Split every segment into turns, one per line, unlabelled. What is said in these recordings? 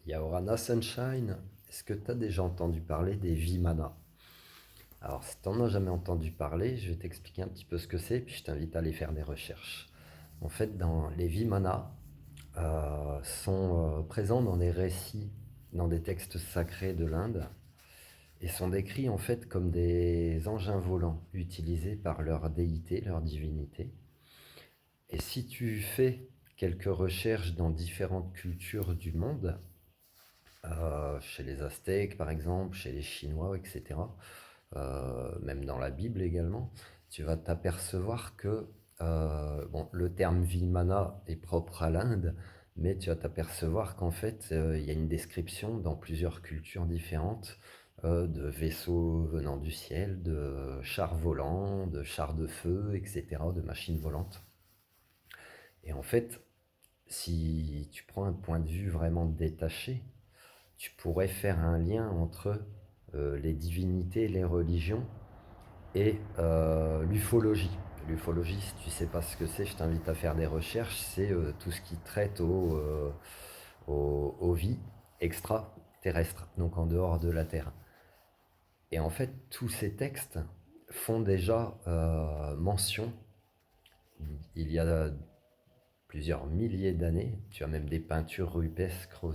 Yaorana Sunshine, est-ce que tu as déjà entendu parler des Vimana? Alors, si tu n'en as jamais entendu parler, je vais t'expliquer un petit peu ce que c'est, puis je t'invite à aller faire des recherches. En fait, dans les Vimana sont présents dans des récits, dans des textes sacrés de l'Inde, et sont décrits en fait comme des engins volants utilisés par leur déité, leur divinité. Et si tu fais quelques recherches dans différentes cultures du monde, chez les Aztèques par exemple, chez les Chinois, etc., même dans la Bible également, tu vas t'apercevoir que bon, le terme Vimana est propre à l'Inde, mais tu vas t'apercevoir qu'en fait, il y a une description dans plusieurs cultures différentes de vaisseaux venant du ciel, de chars volants, de chars de feu, etc., de machines volantes. Et en fait, si tu prends un point de vue vraiment détaché, tu pourrais faire un lien entre les divinités, les religions et l'ufologie. L'ufologie, si tu sais pas ce que c'est, je t'invite à faire des recherches. C'est tout ce qui traite aux vies extraterrestres, donc en dehors de la Terre. Et en fait, tous ces textes font déjà mention, il y a plusieurs milliers d'années, tu as même des peintures rupestres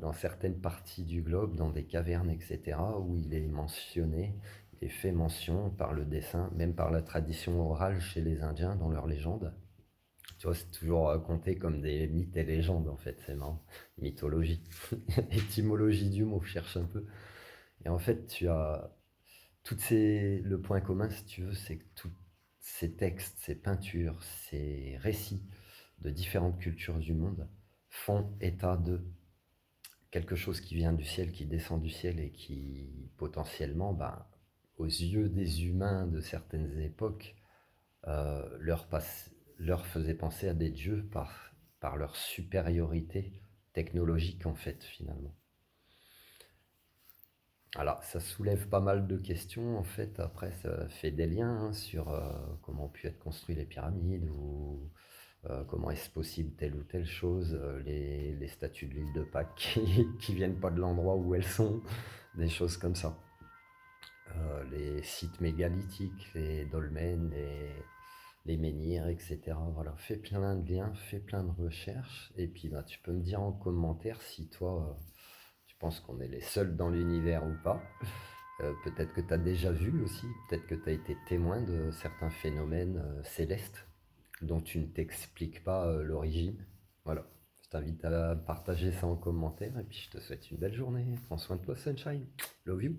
dans certaines parties du globe, dans des cavernes, etc., où il est mentionné, il est fait mention par le dessin, même par la tradition orale chez les Indiens dans leurs légendes. Tu vois, c'est toujours raconté comme des mythes et légendes, en fait, c'est marrant. Mythologie, étymologie du mot, cherche un peu. Et en fait, tu as le point commun, si tu veux, c'est que tous ces textes, ces peintures, ces récits de différentes cultures du monde font état de quelque chose qui vient du ciel, qui descend du ciel et qui potentiellement, ben, aux yeux des humains de certaines époques, leur faisait penser à des dieux par leur supériorité technologique en fait finalement. Alors ça soulève pas mal de questions en fait, après ça fait des liens sur comment ont pu être construites les pyramides ou comment est-ce possible telle ou telle chose, les statues de l'île de Pâques qui viennent pas de l'endroit où elles sont, des choses comme ça. Les sites mégalithiques, les dolmens, les menhirs, etc. Voilà, fais plein de liens, fais plein de recherches, et puis bah, tu peux me dire en commentaire si toi, tu penses qu'on est les seuls dans l'univers ou pas. Peut-être que tu as déjà vu aussi, peut-être que tu as été témoin de certains phénomènes célestes dont tu ne t'expliques pas l'origine. Voilà, je t'invite à partager ça en commentaire, et puis je te souhaite une belle journée. Prends soin de toi, Sunshine. Love you.